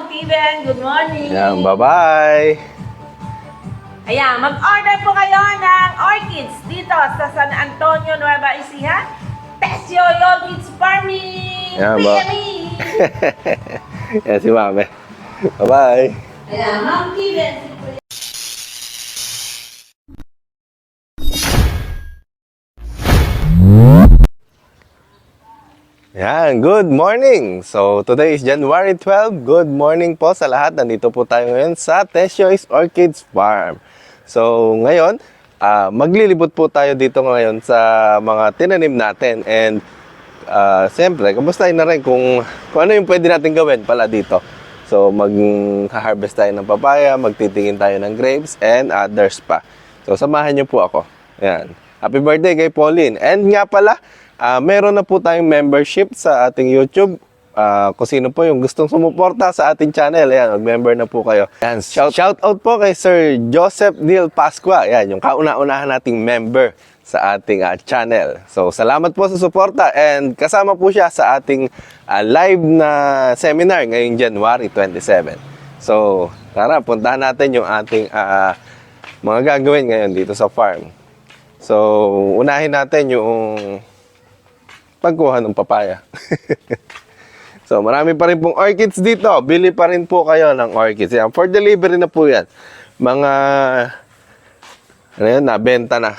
Steven. Good morning. Yan, bye-bye. Ayan, mag-order po kayo ng orchids dito sa San Antonio, Nueva Ecija. Tesyo Orchids Farming. Yan, PME. Yan si Mami. Bye-bye. Ayan, Ma'am Steven. Yan, good morning! So, today is January 12. Good morning po sa lahat. Nandito po tayo ngayon sa Tesyo's Orchids Farm. So, ngayon, maglilibot po tayo dito ngayon sa mga tinanim natin. And, siyempre, kamustahin na rin kung ano yung pwede natin gawin pala dito. So, mag-harvest tayo ng papaya, magtitingin tayo ng grapes, and others pa. So, samahan niyo po ako. Yan. Happy birthday kay Pauline. And nga pala, meron na po tayong membership sa ating YouTube. Kung sino po yung gustong sumuporta sa ating channel, ayan, mag-member na po kayo. Ayan, shout out po kay Sir Joseph Neil Pascua. Ayan, yung kauna-unahan nating member sa ating channel. So, salamat po sa suporta and kasama po siya sa ating live na seminar ngayong January 27. So, tara, puntahan natin yung ating mga gagawin ngayon dito sa farm. So, unahin natin yung pagkuha ng papaya. So, marami pa rin pong orchids dito. Bili pa rin po kayo ng orchids. Yan, for delivery na po yan. Mga, ano yan, nabenta na.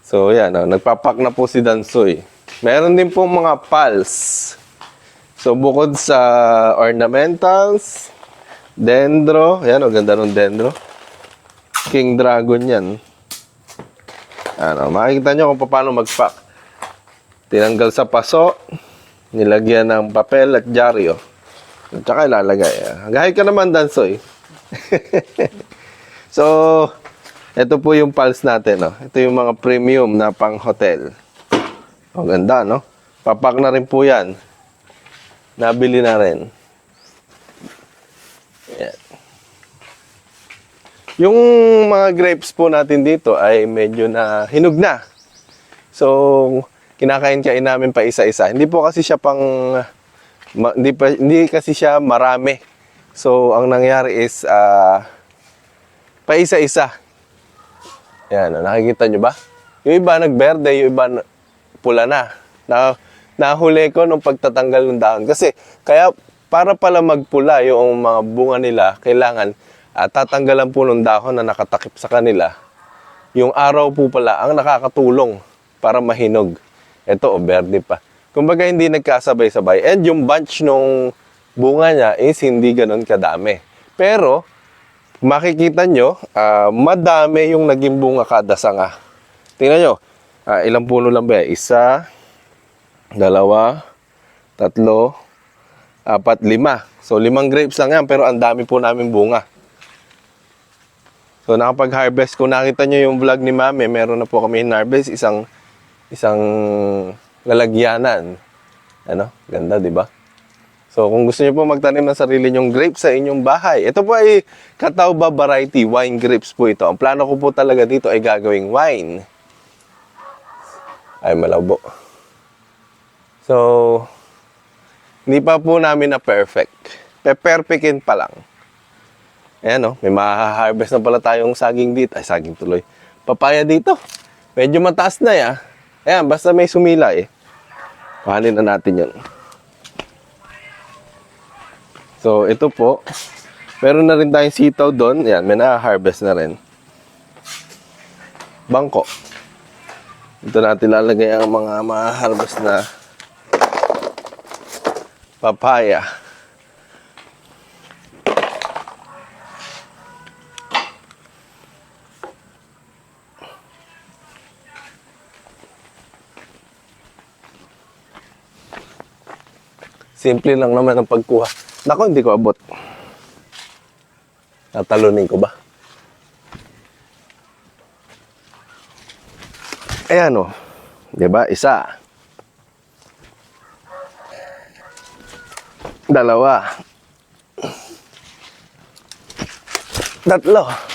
So, yan, nagpapak na po si Dansoy. Meron din pong mga pals. So, bukod sa ornamentals, dendro, yan, ganda ng dendro. King Dragon yan. Ano, makikita nyo kung paano mag-pack. Tinanggal sa paso, nilagyan ng papel at dyaryo. At saka ilalagay. Gahit ka naman, Dansoy. So, ito po yung pulse natin. No? Ito yung mga premium na pang-hotel. Ang ganda, no? Papak na rin po yan. Nabili na rin. Yan. Yung mga grapes po natin dito ay medyo na hinog na. So, kinakain-kain namin pa isa-isa. Hindi po kasi siya hindi kasi siya marami. So, ang nangyari is pa isa-isa. Yan, nakikita nyo ba? Yung iba nagberde, yung iba pula na. Nahuli ko nung pagtatanggal ng dahon. Kasi, kaya para pala magpula yung mga bunga nila, kailangan tatanggalan po ng dahon na nakatakip sa kanila. Yung araw po pala ang nakakatulong para mahinog. Ito, berde pa. Kumbaga, hindi nagkasabay-sabay. And yung bunch nung bunga niya is hindi ganun kadami. Pero, makikita nyo, madami yung naging bunga kada sanga. Tingnan nyo, ilang puno lang ba? 1, 2, 3, 4, 5. So, 5 grapes lang yan, pero ang dami po namin bunga. So, nakapag-harvest, kung nakita nyo yung vlog ni Mami, meron na po kami in-harvest, isang lalagyanan. Ano? Ganda, di ba? So, kung gusto niyo po magtanim ng sarili nyong grapes sa inyong bahay, ito po ay Catawba variety wine grapes po ito. Ang plano ko po talaga dito ay gagawing wine. Ay, malabo. So, hindi pa po namin na perfect. Pe-perfectin pa lang. Ayan, no? May maha-harvest na pala tayong saging dito. Ay, saging tuloy. Papaya dito. Medyo mataas na, ya. Ayan, basta may sumila, eh. Kuhanin na natin yun. So, ito po. Meron na rin tayong sitaw doon. Ayan, may na-harvest na rin. Bangko. Ito natin lalagay ang mga ma-harvest na papaya. Simple lang naman ang pagkuha. Nako, hindi ko abot. Tatalunin ko ba? Ayan o. Diba? 1. 2. 3.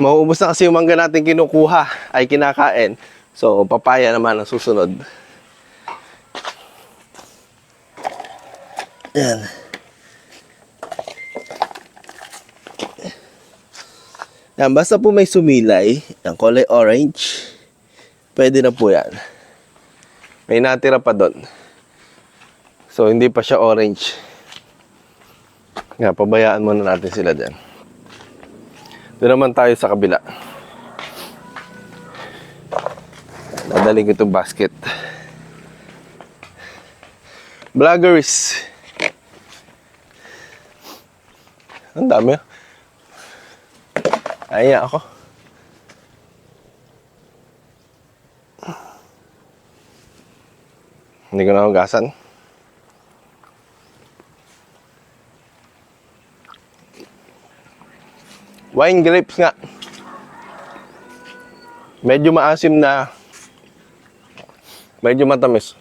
Mauubos na kasi yung mangga natin kinukuha ay kinakain. So, papaya naman ang susunod. Yan. Yan, basta po may sumilay, ang kulay orange, pwede na po yan. May natira pa doon. So, hindi pa siya orange. Nga, pabayaan muna natin sila dyan. Doon naman tayo sa kabila. Dadaling itong basket. Blackberries. Ang dami. Ayan ako. Hindi ko na hugasan. Wine grapes nga. Medyo maasim na. Medyo matamis.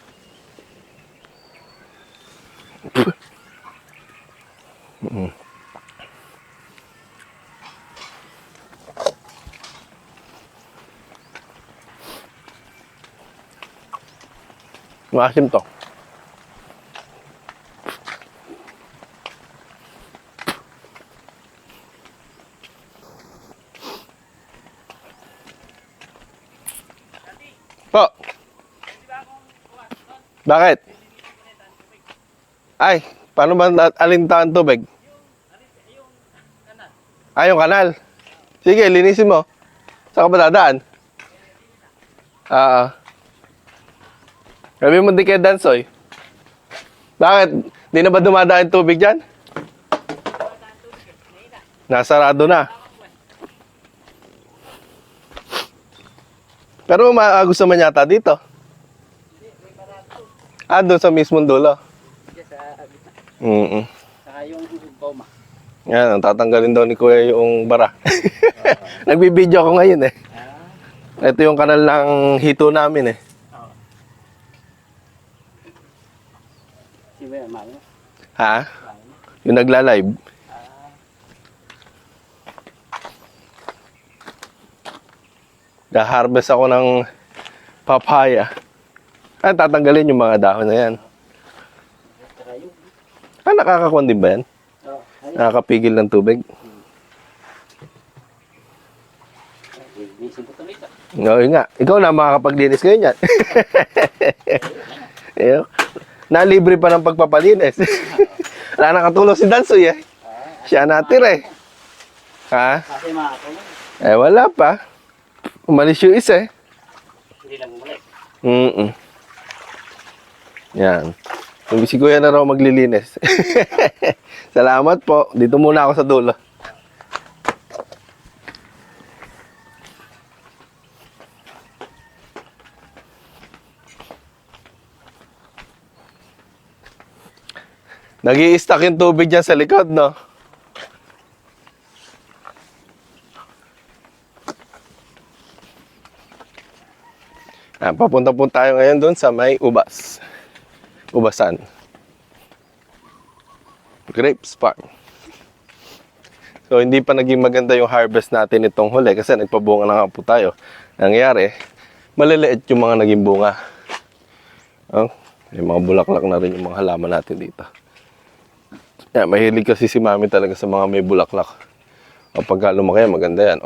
Maasim to. Po. Bakit? Ay, paano ba alintaan tubig? Ay, yung kanal. Sige, linisin mo. Saan ka ba dadaan? Sabi mo di kay Dansoy. Bakit? Di na ba dumadaan tubig dyan? Nasarado na. Pero gusto man yata dito. Doon sa mismong dulo. Saka yung boma. Yan, tatanggalin daw ni Kuya yung bara. Nagbibideo ako ngayon eh. Ito yung kanal ng hito namin eh. Si Kuya, mami. Ha? Yung nagla-live. Da-harvest ako ng papaya. Tatanggalin yung mga dahon na yan. Saka yung... Nakakakuha din ba yan? Nakakapigil ng tubig? Linisin ko tuloy ito. Oo nga. Ikaw na makakapaglinis ngayon yan. Nalibre pa ng pagpapalinis. Wala nakatulong si Dansoy eh. Siya natira eh. Ha? Kasi makakulong. Wala pa. Umalis yung isa eh. Hindi lang bumalik. Yan. Yung si Kuya na raw maglilinis. Salamat po. Dito muna ako sa dulo. Nag-i-stack yung tubig dyan sa likod, no? Papunta po tayo ngayon doon sa may ubas. Ubasan. Grapes Farm. So, hindi pa naging maganda yung harvest natin itong huli kasi nagpabunga na nga po tayo. Nangyari, maliliit yung mga naging bunga. May mga bulaklak na rin yung mga halaman natin dito. Mahilig kasi si Mami talaga sa mga may bulaklak. Pagka lumaki, maganda yan.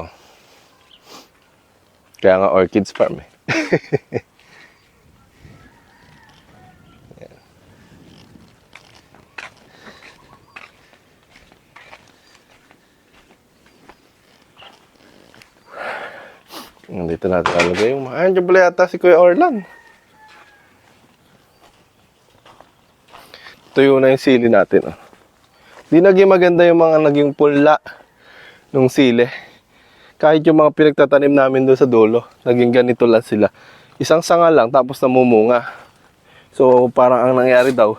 Kaya nga Orchids Farm eh. Dito natin alagay yung mga... Andiyan pala yata si Kuya Orlan. Tuyo na yung sili natin. Di naging maganda yung mga naging pula nung sili. Kahit yung mga pinagtatanim namin doon sa dulo, naging ganito lang sila. Isang sanga lang, tapos namumunga. So, parang ang nangyari daw,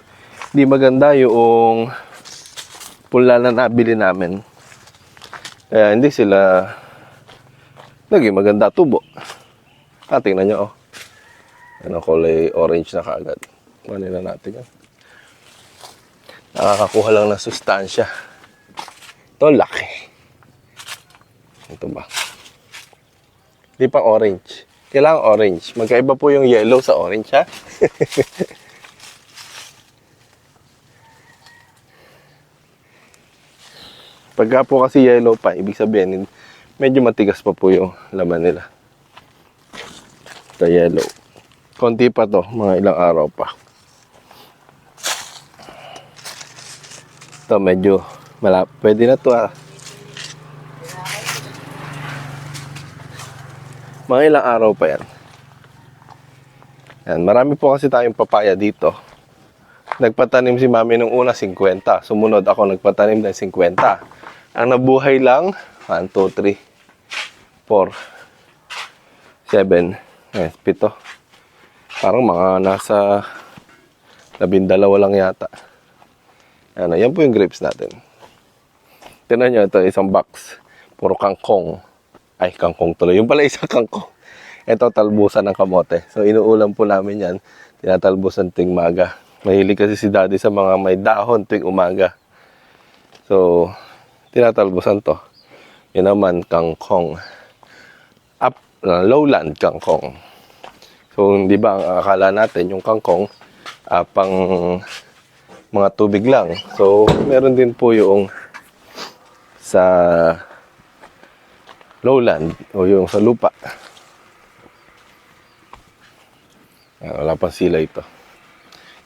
di maganda yung pula na nabili namin. Kaya hindi sila naging maganda tubo. Tingnan nyo, kulay orange na kaagad. Kunin na natin yan. Nakakakuha lang ng sustansya. Ito, laki. Ito ba? Hindi pa orange. Kailangan orange. Magkaiba po yung yellow sa orange, ha? Pagka po kasi yellow pa, ibig sabihin, medyo matigas pa po yung laman nila. Ito yellow. Konti pa to, mga ilang araw pa. Ito medyo pwede na to, ha? Mga ilang araw pa yan. Yan, marami po kasi tayong papaya dito. Nagpatanim si mami nung una 50. Sumunod ako nagpatanim ng 50. Ang nabuhay lang 1, 2, 3, 4, 7, 7. Parang mga nasa 12 lang yata. Ano, yan po yung grapes natin. Tingnan nyo, ito isang box. Puro kangkong. Ay, kangkong tuloy. Yung pala isang kangkong. Ito, talbusan ng kamote. So, inuulam po namin yan. Tinatalbusan tuwing umaga. Mahilig kasi si daddy sa mga may dahon tuwing umaga. So, tinatalbusan to. Yun naman, kangkong. Lowland kangkong. So, hindi ba ang akala natin yung kangkong pang mga tubig lang. So, meron din po yung sa lowland o yung sa lupa. Wala pang sila ito.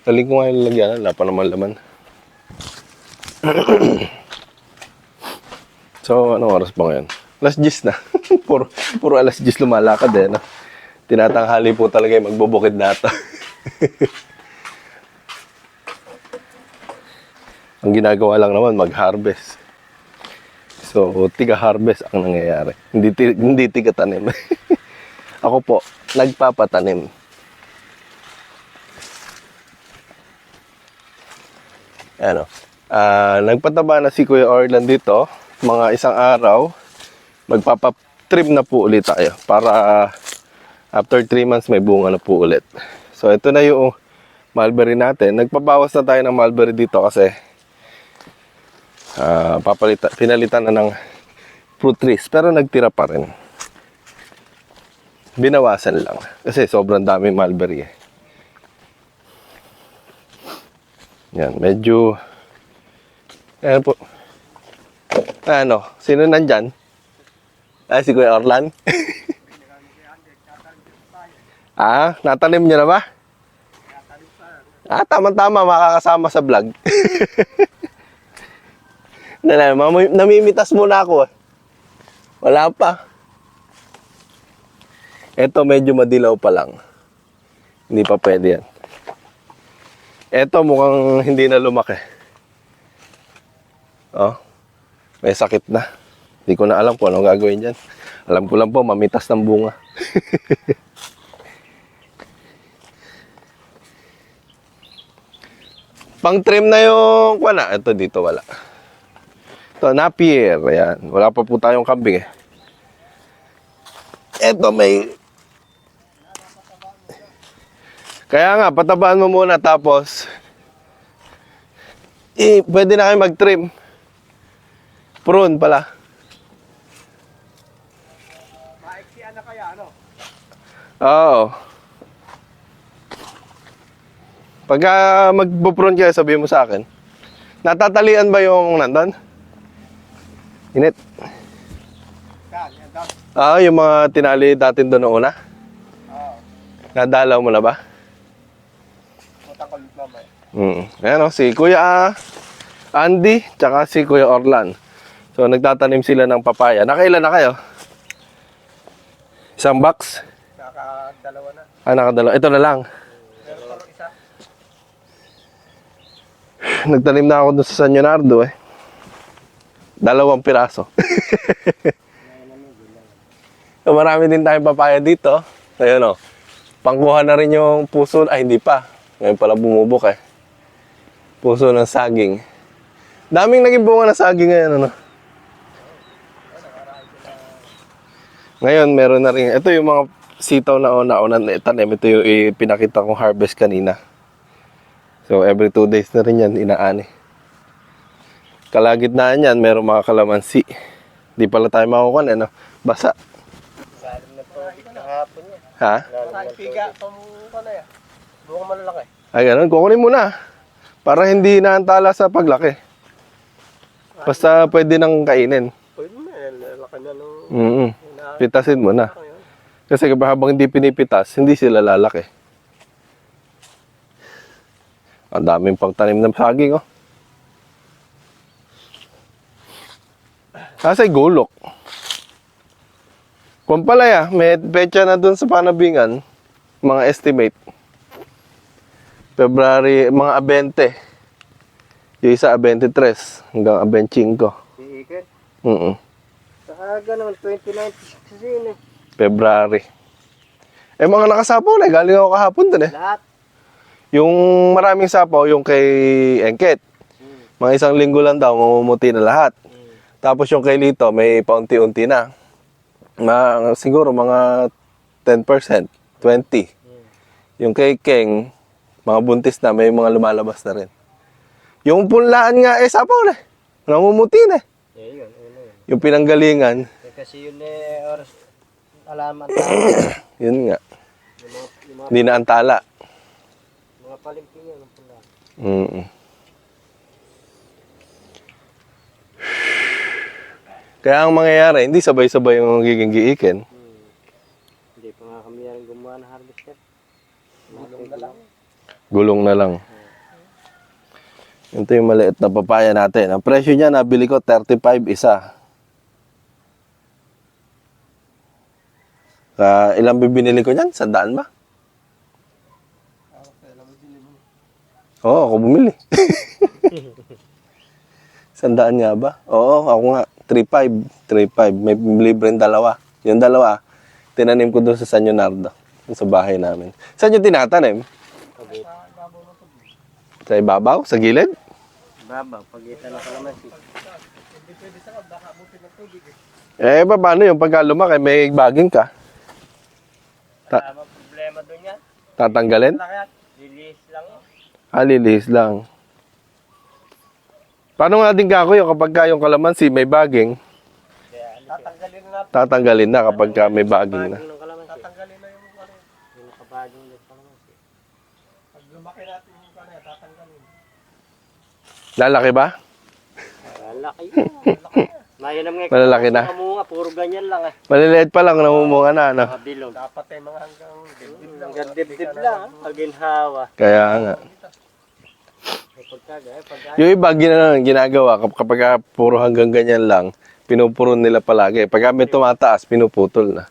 Taling ko nga yung lalagyan. Wala pa naman laman. So, anong oras ba ngayon? Alas 10 na. puro alas 10 lumalakad eh. No? Tinatanghali po talaga yung magbubukid na ito. Ang ginagawa lang naman, mag-harvest. So, tiga-harvest ang nangyayari. Hindi tiga-tanim. Ako po, nagpapatanim. Ano, nagpataba na si Kuya Orlan dito. Mga isang araw, magpapatrim na po ulit tayo. Para after 3 months, may bunga na po ulit. So, ito na yung mulberry natin. Nagpabawas na tayo ng mulberry dito kasi pinalitan na ng fruit trees, pero nagtira pa rin. Binawasan lang kasi sobrang dami mulberry eh. Yan, medyo ayan po. Ano, sino nandyan? Si Kuya Orlan. Natanim niyo na ba? Tama-tama, makakasama sa vlog. Namimitas muna ako. Wala pa. Ito medyo madilaw pa lang. Hindi pa pwede yan. Ito mukhang hindi na lumaki. Oh, may sakit na. Hindi ko na alam kung anong gagawin dyan. Alam ko lang po, mamitas ng bunga. Pang trim na yung wala. Ito dito wala. Ito, napier. Ayan. Wala pa po tayong kambing eh. Ito may... Kaya nga, patabaan mo muna tapos... pwede na kayo mag-trim. Prune pala. Maiksian na kaya, ano? Oo. Pagka magpo-prune kayo, sabihin mo sa akin. Natatalian ba yung nandun? Init. Yung mga tinali dati doon noong una? Oo. Nadalaw mo na ba? Matakal naman. Ayan o, si Kuya Andy, tsaka si Kuya Orlan. So, nagtatanim sila ng papaya. Nakailan na kayo? Isang box? Nakadalawa na. Nakadalawa. Ito na lang. Meron pa lang isa. Nagtanim na ako doon sa San Leonardo eh. 2 piraso. So, marami din tayong papaya dito. Ayun o. Pangkuha na rin yung puso. Ay, hindi pa. Ngayon pala bumubok eh. Puso ng saging. Daming naging bunga ng saging ngayon, ano? Ngayon, meron na rin. Ito yung mga sitaw na una tanim. Ito yung pinakita kong harvest kanina. So, every 2 days na rin yan, inaani. Kalagitnaan yan, meron mga kalamansi. Di pala tayo makukuha, ano? Basa. Salim na tubig kahapon niya. Ha? Maraming piga. Ano yan? Buong malalaki. Ay, ganun. Kukunin mo na. Para hindi naantala sa paglaki. Basta pwede nang kainin. Pwede na. Lalaki na nung... Mm. Pitasin mo na. Kasi habang hindi pinipitas, hindi sila lalaki. Ang daming pagtanim ng saging, oh. Kasi gulok. Kung palaya, may petsa na dun sa panabingan, mga estimate. February, mga 20. Yung isa 23 hanggang 25. Iikin. Mm. Sa ganun, 2096 yun eh. February. Eh, mga nakasapaw na, galing ako kahapon dun eh. Lahat. Yung maraming sapaw, yung kay Engket. Mga 1 linggo lang daw, mamumuti na lahat. Tapos yung kay Lito, may paunti-unti na. Siguro mga 10%, 20. Yung kay Keng, mga buntis na, may mga lumalabas na rin. Yung punlaan nga, sapaw na. Namumuti na. Eh, yun. Yung pinanggalingan, Kasi yun eh, oras alaman yun nga. yung Hindi na antala. mga palimping yun. Ang pula. Mm. Kaya ang mangyayari, hindi sabay-sabay yung magiging giikin. Hindi pa nga kami yan gumawa ng harvester. Gulong na lang. Gulong na lang. Ito yung maliit na papaya natin. Ang presyo niya, nabili ko 35 isa. Ilang bibinili ko niyan? 100 ba? Oo, ako bumili. 100 nga ba? Oo, ako nga. 3.5. May libre dalawa. Yung dalawa, tinanim ko doon sa San Leonardo. Sa bahay namin. Saan yung tinatanim? Sa ibabaw? Sa gilid? Babaw, pagitan ng kalamansi. Eh, paano yung pagka lumaki, may baging ka? Wala problema doon yan. Tatanggalin? Release lang yun. Lilihis lang. Paano nga din kako yung kapag yung kalamansi may baging, Tatanggalin na natin. tatanggalin na kapag may baging na. Baging ng kalamansi. Tatanggalin na yung ano. Yung nakabaging ng kalamansi. Pag lumaki natin yung kalamansi, tatanggalin. Lalaki ba? Malaki yun. Malaki na. Mayanam nga. Malalaki na. Kamunga, puro ganyan lang eh. Maliliit pa lang, namumunga na, ano? Mga bilog. Dapat ay mga hanggang dibdib lang. Hanggang dibdib lang. Paginhawa. Kaya nga. Yung iba, ginagawa kapag puro hanggang ganyan lang, pinupuron nila palagi. Pag may tumataas, pinuputol na.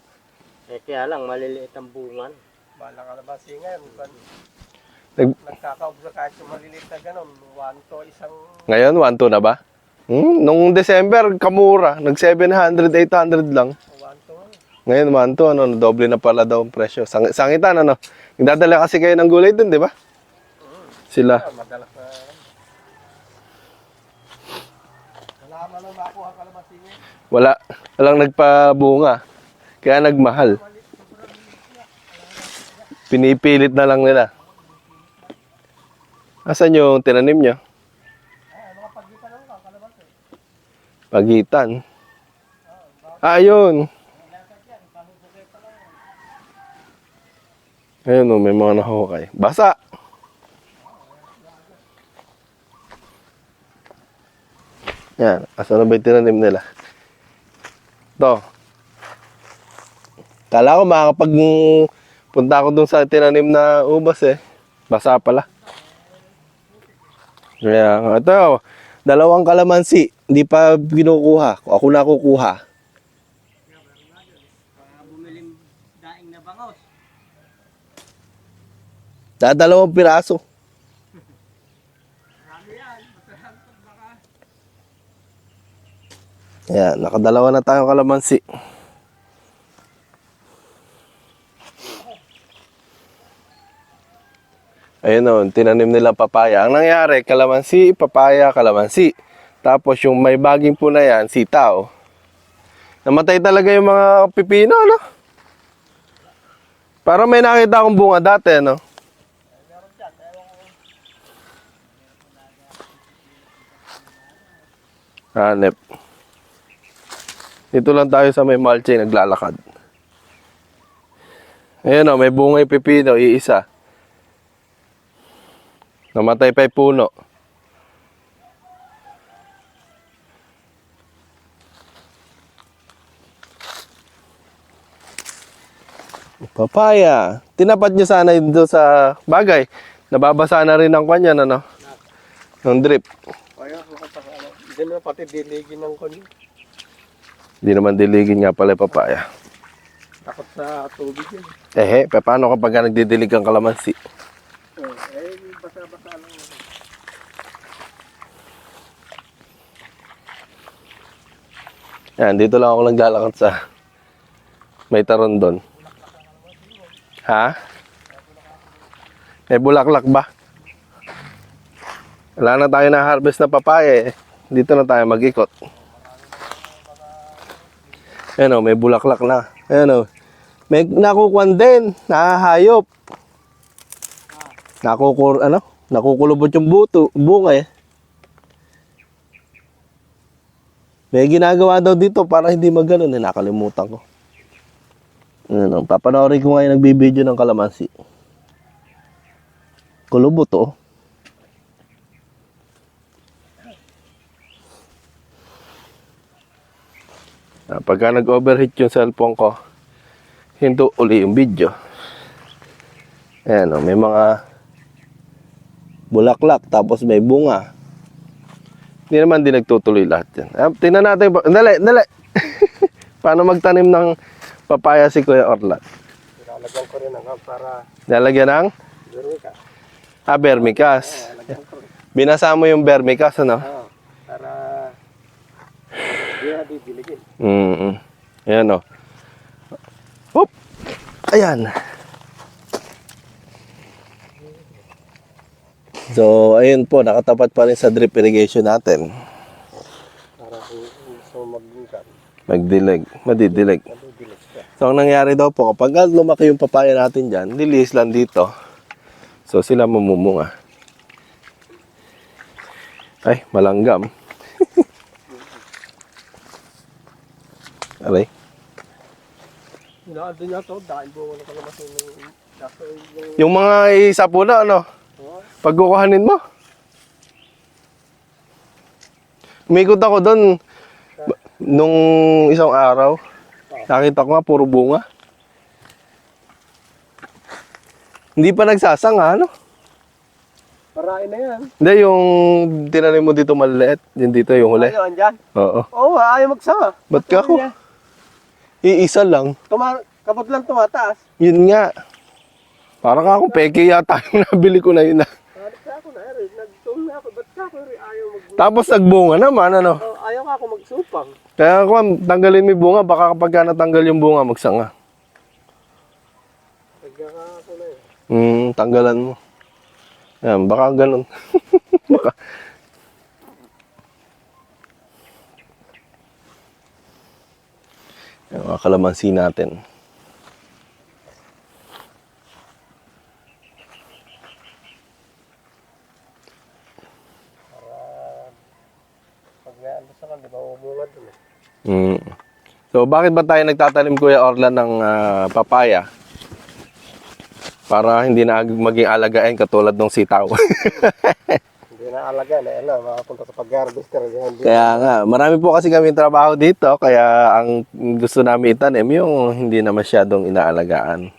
Eh kaya lang, maliliit ang bungan. Bala ka na ba ngayon? Nag- Nagkakaubos kahit yung maliliit na gano'n. 1 to isang... Ngayon, 1-2 na ba? Nung December, kamura. Nag 700, 800 lang. 1 to. Ngayon, 1-2, ano, doble na pala daw ang presyo. Sangitan, ano? Nagdadala kasi kayo ng gulay dun, di ba? Sila. Madalas na... Wala man lang makuha kalamansi ngayon. Wala. Walang nagpabunga. Kaya nagmahal. Pinipilit na lang nila. Asan yung tinanim nyo? Pagitan. Ayun. Ayun o, may mga nahukay. Basa! Yan. Asan na ba yung tinanim nila? Ito. Kala ko makakapag punta ako dun sa tinanim na ubas eh. Basa pala. Kaya, ito, 2 kalamansi. Hindi pa kinukuha. Ako na kukuha. Bumiling daing na bangos. 2 piraso. Yan, nakadalawa na tayong kalamansi. Ayun o, tinanim nila papaya. Ang nangyari, kalamansi, papaya, kalamansi. Tapos yung may baging po na yan, sitaw. Namatay talaga yung mga pipino, no? Para may nakita akong bunga dati, no? Hanep. Dito lang tayo sa may mulching, naglalakad. Ayan o, may bungay pipino, iisa. Namatay pa yung puno. Papaya. Tinapat nyo sana yun doon sa bagay. Nababasa na rin ang kanya, ano? Ng drip. Kaya, makapakala. Hindi na pati diligin ng kanya. Hindi naman diligin nga pala yung papaya. Takot sa tubig yun. Paano kapag nagdidilig ang kalamansi? Basa-basa lang. Yan, dito lang ako naglalakad sa may taron doon. Ha? May bulaklak ba? Wala na tayo na harvest na papaya eh. Dito na tayo mag-ikot. Ayan o, may bulaklak na. Ayan o. May nakukuan din, nahahayop. Nakukulubot yung bunga eh. May ginagawa daw dito para hindi magano eh, nakalimutan ko. Ano, papanoorin ko ngayon nagbibideo ng kalamansi. Kulubot oh. Pagka nag-overheat yung cellphone ko, hinto uli yung video. Ayan o, may mga bulaklak, tapos may bunga. Hindi naman din nagtutuloy lahat yan. Tingnan natin, dali! Paano magtanim ng papaya si Kuya Orlan? Lalagyan ko rin para Lalagyan ng? vermica. Vermicas. Lalagyan ko rin. Binasa mo yung vermicas, ano? Para hindi na didiligin. Ayan o. Hop! Ayan. So, ayun po, nakatapat pa rin sa drip irrigation natin. Para gusto mag-bukan. Magdilig, madidilig. Madudilig ka. So, ang nangyari daw po, kapag lumaki yung papaya natin dyan, lilis lang dito. So, sila mamumunga. Ay, malanggam. Aray. Doon niya to, dahil buwan na kalamas Yung mga isa po na, ano? Pagkukuhanin mo. Umikot ako doon nung isang araw. Nakita ko nga, puro bunga. Hindi pa nagsasanga, ano? Parain na yan. Hindi, yung tinanim mo dito maliliit. Yung dito, yung huli. Ayaw, andyan. Oo. Oo, ayaw magsama. Ba't ka ako? Iisa lang. Kapag lang tumataas. Yun nga. Parang akong peke yata yung nabili ko na yun. Halit ka ako na, nagtulong na ako. Ba't ka ako ayaw Tapos nagbunga naman, ano? ayaw ka ako magsupang. Kaya ako, tanggalin mo yung bunga. Baka kapag ka natanggal yung bunga, magsanga. Nagka ka ako na eh. Tanggalan mo. Yan, baka ganun. Baka. Yan, mga kalamansi natin. Pag ano sa kan, di ba umungad dun eh. So, bakit ba tayo nagtatanim, Kuya Orlan, ng papaya? Para hindi na maging alagain katulad ng sitaw. Hindi na alaga na makapunta sa pag-harvester. Kaya nga, marami po kasi kami trabaho dito, kaya ang gusto namin itanim yung hindi na masyadong inaalagaan.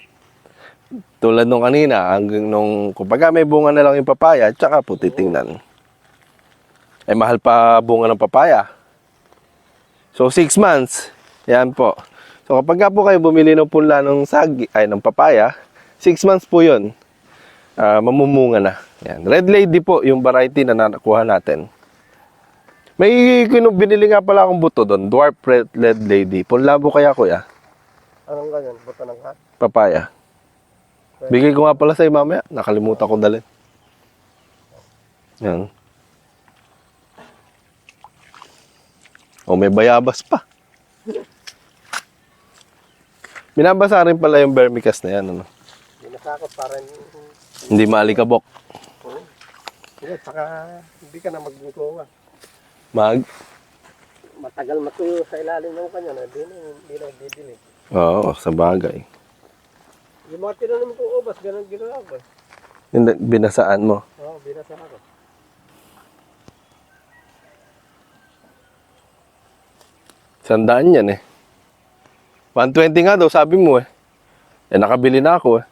Tulad nung kanina, kumbaga may bunga na lang yung papaya, tsaka po titingnan. Ay mahal pa bunga ng papaya. So 6 months, yan po. So kapag po kayo bumili ng punla ng ng papaya, 6 months po yun, mamumunga na. Yan. Red Lady po yung variety na nakuha natin. May binili nga pala akong buto doon, Dwarf Red Lady. Punla po kaya, Kuya? Anong ganyan? Buto ng hat? Papaya. Bigay ko nga pala sa'yo mamaya. Nakalimutan ko dalhin. Yan. O, may bayabas pa. Binabasa rin pala yung vermicast na yan. Ano? Sinasakot para Hindi maalikabok. hindi, saka hindi ka na magbukuha. Matagal matuyo sa ilalim ng kanya na hindi na didilig. Oo, sa bagay. Yung mga tinanim kong ubas, ganun ginawa ko. Yung binasaan mo. Oo, binasa ako. Sandaan yan eh. 120 nga daw, sabi mo eh. Eh, nakabili na ako eh.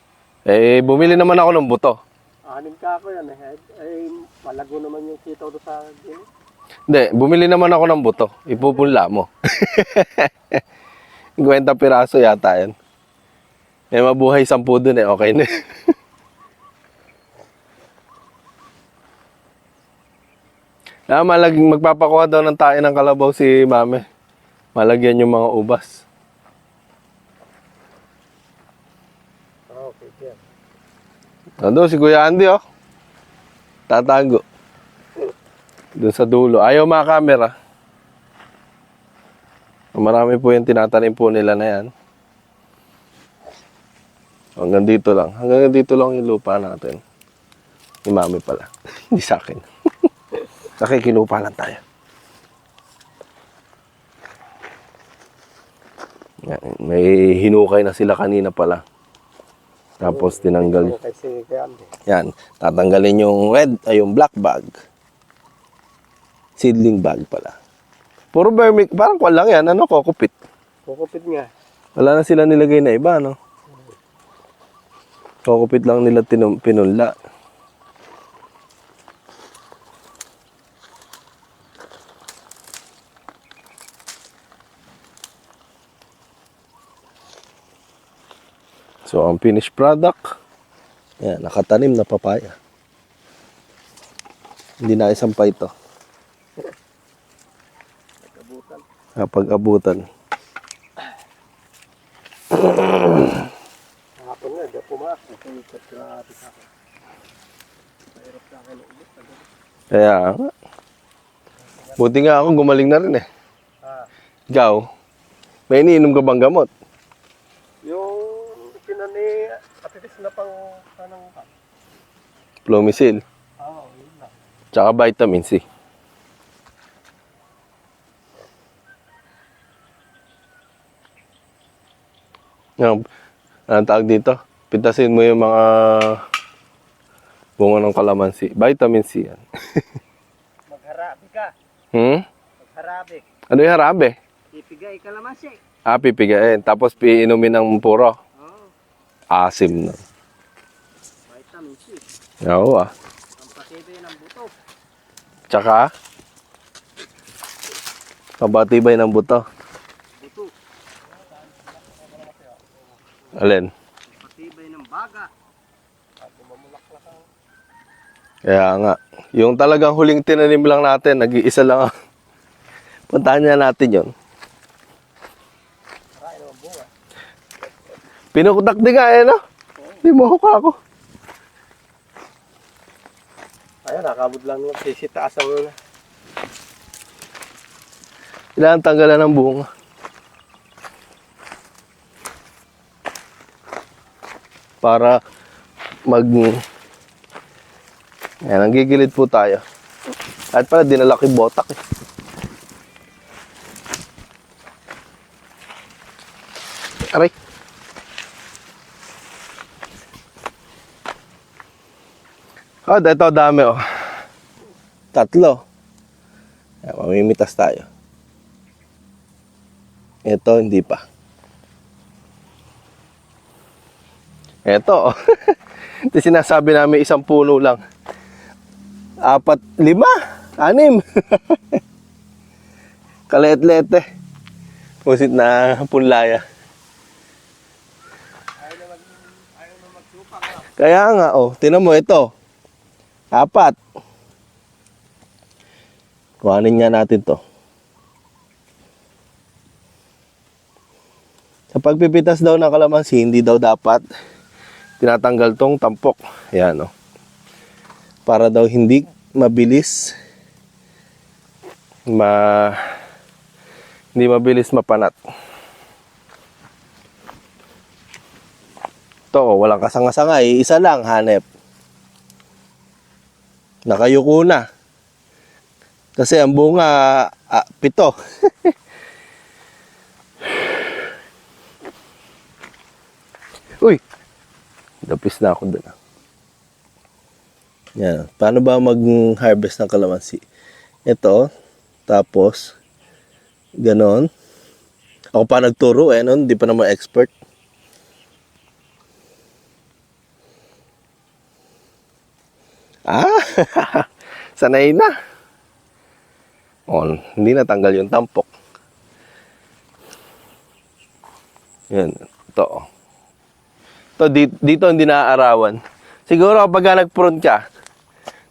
Eh, bumili naman ako ng buto. 6 ka ako yan eh. Ay, malago naman yung sitaw doon sa gini. Hindi, bumili naman ako ng buto. Ipupunla mo. 50 piraso yata yan. Eh, mabuhay 10 dun eh. Okay na. Magpapakuha daw ng tae ng kalabaw si mame. Malagyan yung mga ubas. Okay, yan. Ando, si Kuya Andy oh. Tatago. Doon sa dulo. Ayaw mga camera. Marami po yung tinatanim po nila na yan. Hanggang dito lang. Hanggang dito lang yung lupa natin. Ni mami pala. Hindi sa akin. Nakikilupa lang tayo. Yan, may hinukay na sila kanina pala. Tapos tinanggal. Kasi kay Andy. Yan, tatanggalin yung red, ay yung black bag. Seedling bag pala. Puro vermic, parang kwan lang yan, ano, kokopit. Kukupit nga. Wala na sila nilagay na iba, no? Kokopit lang nila pinunla. So, ang finished product, yan, nakatanim na papaya. Hindi na isampay ito. Kapag abutan. Hapon nga, di pumasok. Ikot grabe sa akin. Mahirap sa akin. Kaya nga. Buti nga ako, gumaling na rin eh. Ikaw, may iniinom ka bang gamot? Yung pinani, atitis na pang kanang Flumicil, Oo, yun lang. tsaka vitamin C. Yan, anong tawag dito? Pitasin mo yung mga bunga ng kalamansi. Vitamin C yan. Magharabi ka. Magharabi. Ano yung harabe? Ipigay kalamansi. Pipigain. Tapos piinumin ng puro. Oo. Asim na. Vitamin C. Oo ah. Ang patibay ng buto. Tsaka, kabatibay ng buto. Buto. Alin? Patibay ng baga. Kaya nga. Yung talagang huling tinanim lang natin, nag-iisa lang. Puntahan niya natin yon. Pinukutak din nga eh, no? Hindi mo ako. Ayun, nakabod lang yung sisitaas ang muna. Kailangan tanggalan ng bunga. Para Ayan, nanggigilid po tayo. At pala, dinalaki botak eh. Aray. Oh, ito dami oh. 3. Ayan, mamimitas tayo. Ito, hindi pa. Ito oh. Ito sinasabi namin 1 puno lang. 4, 5, 6. Kalet-lete. Pusit na punlaya. Kaya nga, oh, tinan mo ito. 4. Kuhanin nga natin to. Sa pagpipitas daw ng kalamansi, hindi daw dapat tinatanggal tong tampok. Ayan, oh. Para daw hindi mabilis hindi mabilis mapanat. Ito, walang kasanga-sanga. Isa lang, hanep. Nakayuko na. Kasi ang bunga, 7. Uy, Dapis na ako doon. Yan. Paano ba mag-harvest ng kalamansi? Ito. Tapos, ganon. Ako pa nagturo noon. Di pa naman expert. Ah! Sanay na. Hindi natanggal yung tampok. Yan. Ito. Ito, dito hindi naaarawan. Siguro kapag nag-prune ka,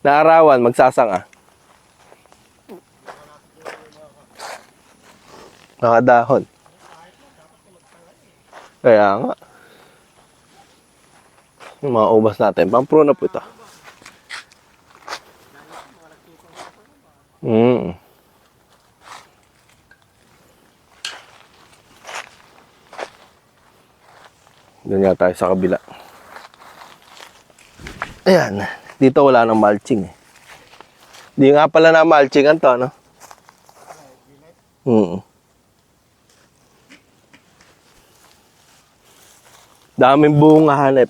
naarawan, magsasanga. Nakadahon. Kaya nga. Yung mga ubas natin, pang-prune na po ito. Doon nga tayo sa kabila. Ayan. Dito wala nang mulching. Di nga pala na mulching to, no? Daming bunga hanep.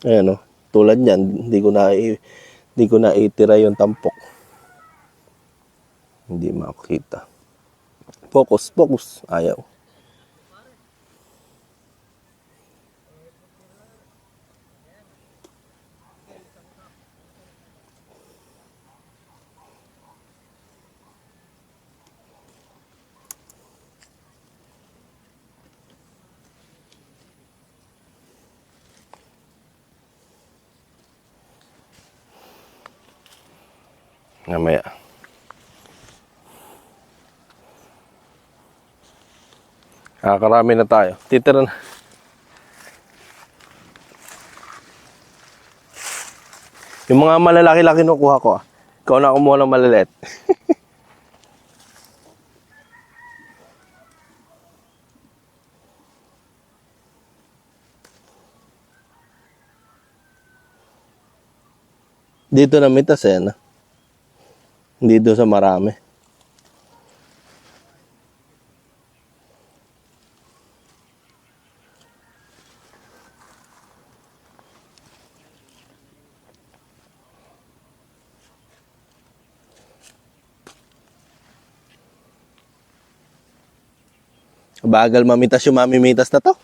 Ayan, no? Tulad yan, hindi ko na itira yung tampok. Hindi makita. Focus, focus. Ayaw. Namaya. Karami na tayo. Titira na. Yung mga malalaki-laki kinukuha ko. Ikaw na kumuha ng malaliit. Dito na mitas no? Dito sa marami. Bagal mamitas yung mamimitas na to.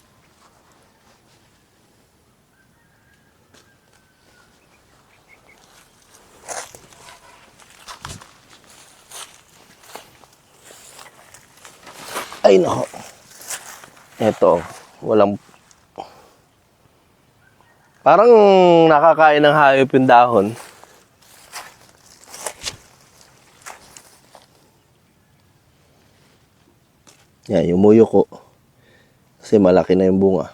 Ay nako. Eto, walang... Parang nakakain ng hayop yung dahon. Yan, yung muyo ko. Kasi malaki na yung bunga.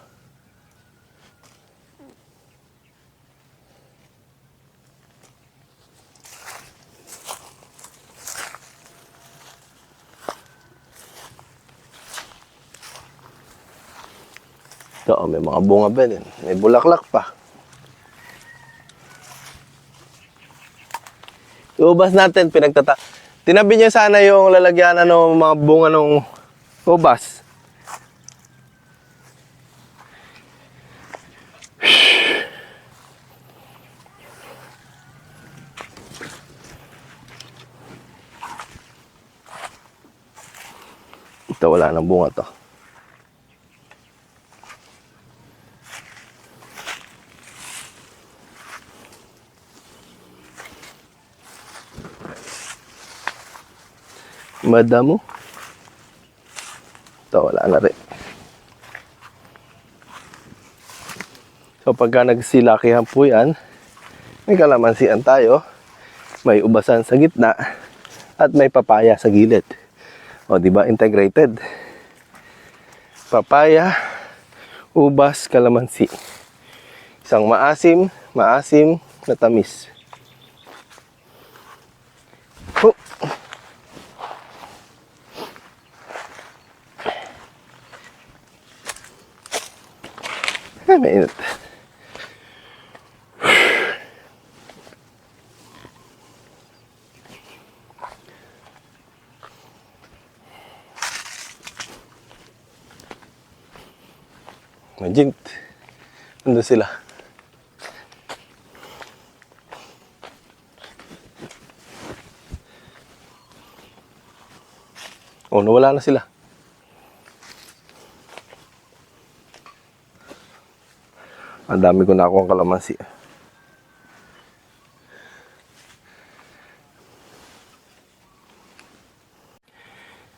Ito, may mga bunga ba din. May bulaklak pa. Ubas natin, Tinabi niyo sana yung lalagyanan ng mga bunga ng ubas. Ito, wala nang bunga to. Madamo. Ito, wala na rin. So, pagka nagsilakihan po yan, may kalamansian tayo, may ubasan sa gitna, at may papaya sa gilid. O, di ba? Integrated. Papaya, ubas, kalamansi. Isang maasim na tamis. Oh. Ay, mainit. Imagine, nandun sila. Oh, nawala na sila. Ang dami ko na akong kalamansi.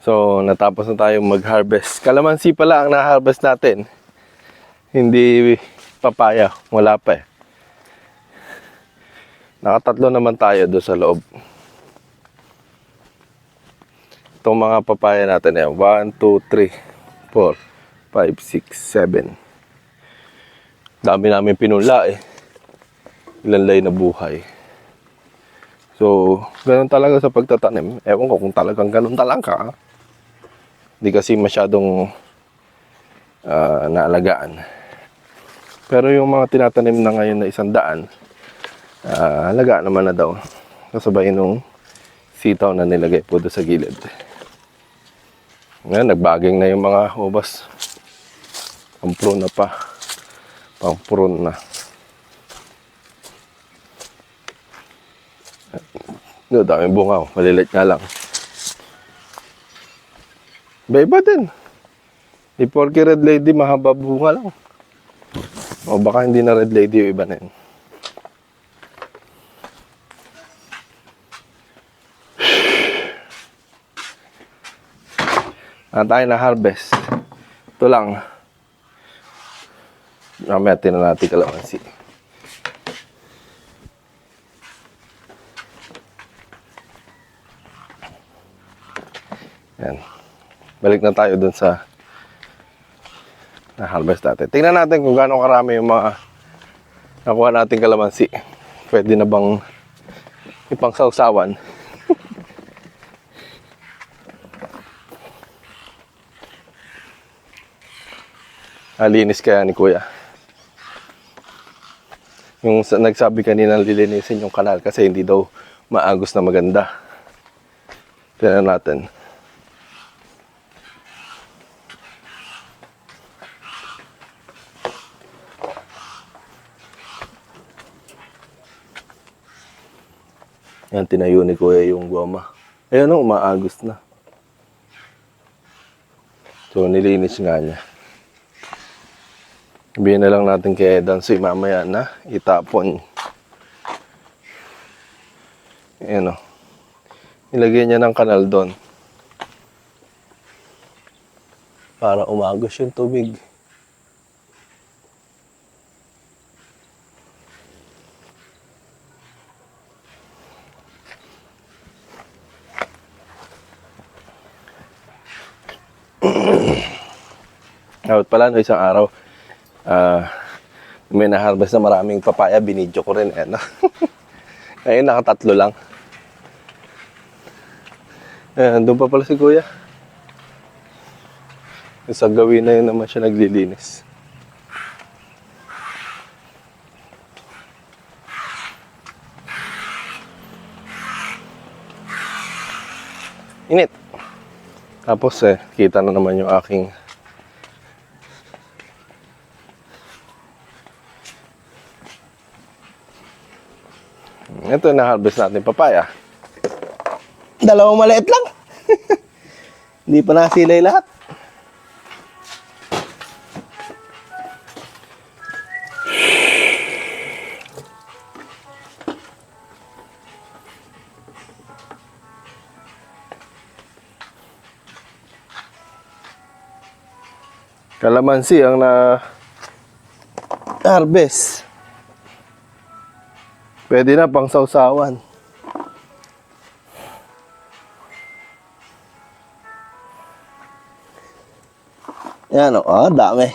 So, natapos na tayong mag-harvest. Kalamansi pala ang na-harvest natin. Hindi papaya. Wala pa eh. Nakatatlo naman tayo doon sa loob. Itong mga papaya natin eh. 1, 2, 3, 4, 5, 6, 7. Dami namin pinula eh. Ilan lay na buhay. So, ganun talaga sa pagtatanim. Ewan ko kung talagang ganun talaga. Hindi kasi masyadong naalagaan. Pero yung mga tinatanim na ngayon na 100, alagaan naman na daw. Kasabay nung sitaw na nilagay po doon sa gilid. Ngayon, nagbaging na yung mga ubas. Pang-prune na pa. Pang-prune na. No, daming bunga. Malilit nga lang. Iba din. Di porky red lady, mahaba bunga lang. O baka hindi na red lady yung iba na yun. Tayo na harvest. Ito lang. Mamaya tinan natin kalamansi. Yan. Balik na tayo dun sa na-harvest natin. Tingnan natin kung gaano karami yung mga nakuha nating kalamansi. Pwede na bang ipang sausawan? Linis kaya ni Kuya. Yung nagsabi kanina lilinisin yung kanal kasi hindi daw maagos na maganda. Tingnan natin. Yan, tinayo ni Kuya yung goma. Ayan o, umaagos na. So, nilinis nga niya. Sabihin na lang natin kay Dansoy mamaya na itapon. Ayan o. Nilagay niya ng kanal doon. Para umagos yung tubig. Dapat pala no, isang araw may na-harvest na maraming papaya, binidyo ko rin eh, no? Ngayon nakatatlo lang. Ayan, doon pa pala si Kuya. Sa gawin na yun naman siya naglilinis. Init. Tapos kita na naman yung aking ito na-harvest natin papaya. Dalawang maliit lang. Hindi pa nasilay lahat. Kalamansi ang na-harvest. Pwede na pang sausawan. Yan o, dami.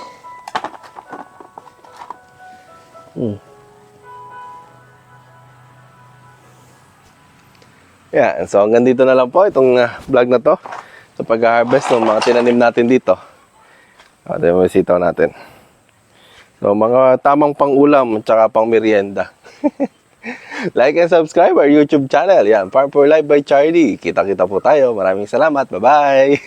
Yan, so hanggang dito na lang po itong vlog na to sa pag-harvest ng mga tinanim natin dito. Ito yung sitaw natin. So mga tamang pang-ulam at saka pang merienda. Like and subscribe our YouTube channel. Yan, Farm for Life by Charlie. Kita-kita po tayo. Maraming salamat. Bye-bye.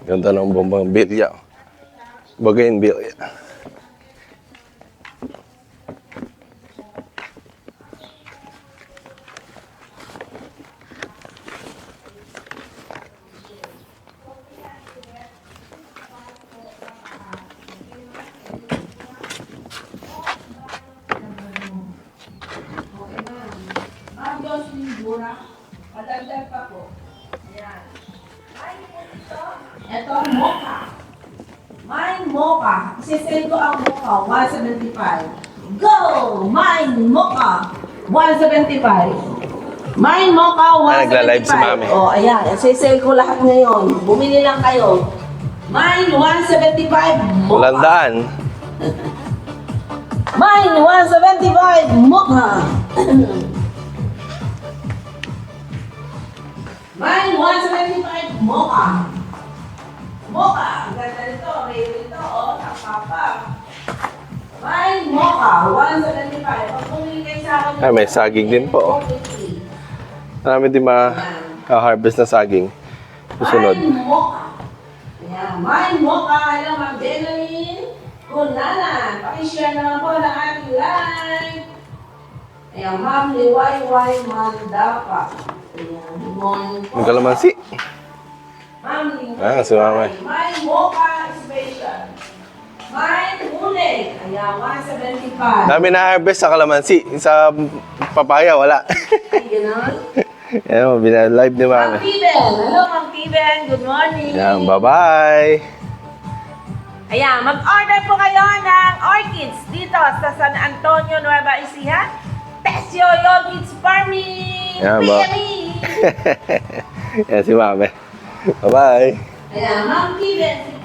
Ganda ng bombang bilya. Bagayin bilya. Ang Diyos Lindura, madagdag pa po. Ayan. Ay, ito. Ito ang mocha. Mine mocha. Isisend ko ang mocha, 175. Go! Mine mocha, 175. Mine mocha, 175. nagla-live si Mami. Oh, ayan. Isisend ko lahat ngayon. Bumili lang kayo. Mine, 175. Mocha. Walang daan. Mine, 175. Mocha. Mine, 175. Mocha. Mocha. Ang ganda nito. May ito. Oh, tapapa. Mine, mocha. 175. Pag bumili kayo sa akin. Ay, may saging din po. Marami din ma-harvest na saging. Susunod. Mine, mocha. Ayan. Mine, mocha. Hello, Ma'am Jeneline. Kunana. Pakishare naman po ng ating live. Ayan, Ma'am Liwayway Mandapa. Ayan, good morning po. Ang kalamansi. Ma'am Liwayway. Si Mama. Mine mocha special. Mine uling. Ayan, 175. Dami na-harvest sa kalamansi. Sa papaya, wala. Ay, gano'n? Yan, binalive ni Ma'am Mami. Tiben. Hello, Ma'am Tiben. Good morning. Yan, bye-bye. Ayan, mag-order po kayo ng orchids dito sa San Antonio, Nueva Ecija. Tesyo Orchids Farming! Ayan, ba? PME! Yan si Mami. Bye-bye. Ayan, Ma'am Tiben, si